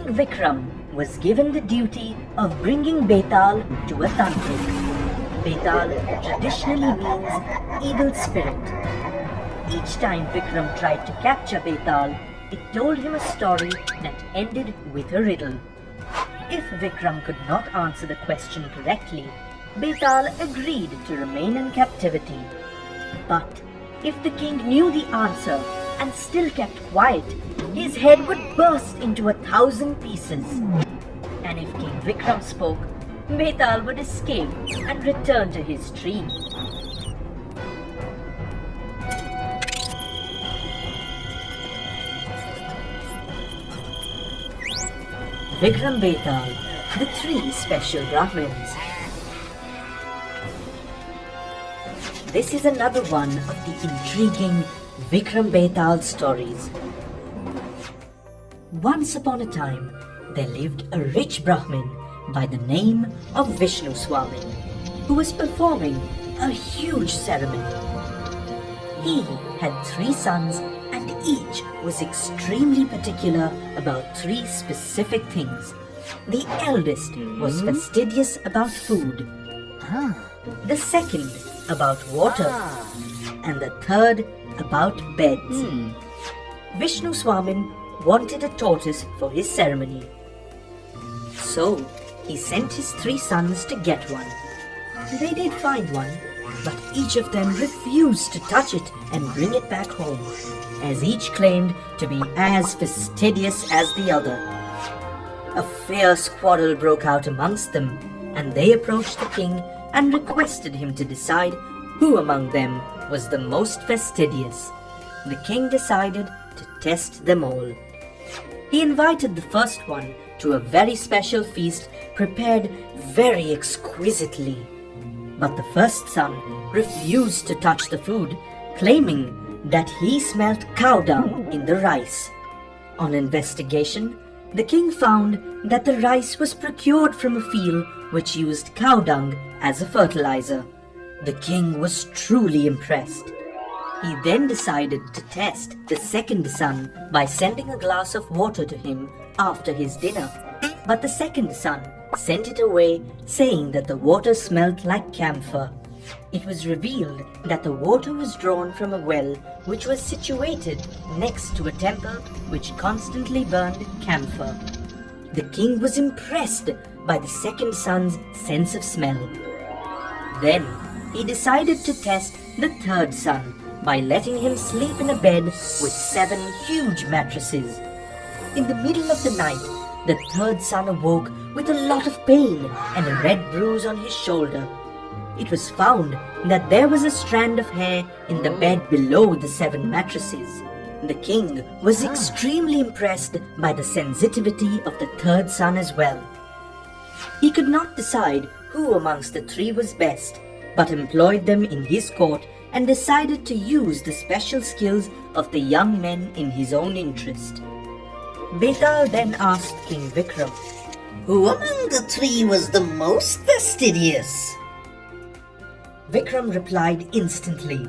King Vikram was given the duty of bringing Betal to a tantric. Betal traditionally means evil spirit. Each time Vikram tried to capture Betal, it told him a story that ended with a riddle. If Vikram could not answer the question correctly, Betal agreed to remain in captivity. But if the king knew the answer and still kept quiet, his head would burst into 1,000 pieces. And if King Vikram spoke, Betal would escape and return to his tree. Vikram Betal, the 3 special Brahmins. This is another one of the intriguing Vikram Betal stories. Once upon a time, there lived a rich Brahmin by the name of Vishnu Swamin, who was performing a huge ceremony. He had 3 sons, and each was extremely particular about 3 specific things. The eldest was fastidious about food, the second about water, and the third about beds. Vishnu Swamin wanted a tortoise for his ceremony. So he sent his 3 sons to get one. They did find one, but each of them refused to touch it and bring it back home, as each claimed to be as fastidious as the other. A fierce quarrel broke out amongst them, and they approached the king and requested him to decide who among them was the most fastidious. The king decided to test them all. He invited the first one to a very special feast prepared very exquisitely. But the first son refused to touch the food, claiming that he smelt cow dung in the rice. On investigation, the king found that the rice was procured from a field which used cow dung as a fertilizer. The king was truly impressed. He then decided to test the second son by sending a glass of water to him after his dinner. But the second son sent it away, saying that the water smelt like camphor. It was revealed that the water was drawn from a well which was situated next to a temple which constantly burned camphor. The king was impressed by the second son's sense of smell. Then he decided to test the third son by letting him sleep in a bed with 7 huge mattresses. In the middle of the night, the third son awoke with a lot of pain and a red bruise on his shoulder. It was found that there was a strand of hair in the bed below the 7 mattresses. The king was extremely impressed by the sensitivity of the third son as well. He could not decide who amongst the 3 was best, but employed them in his court and decided to use the special skills of the young men in his own interest. Betal then asked King Vikram, "Who among the 3 was the most fastidious?" Vikram replied instantly,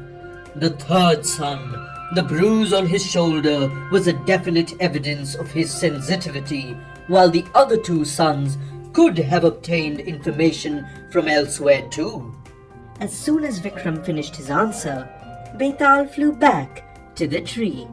"The third son. The bruise on his shoulder was a definite evidence of his sensitivity, while the other 2 sons could have obtained information from elsewhere too." As soon as Vikram finished his answer, Betal flew back to the tree.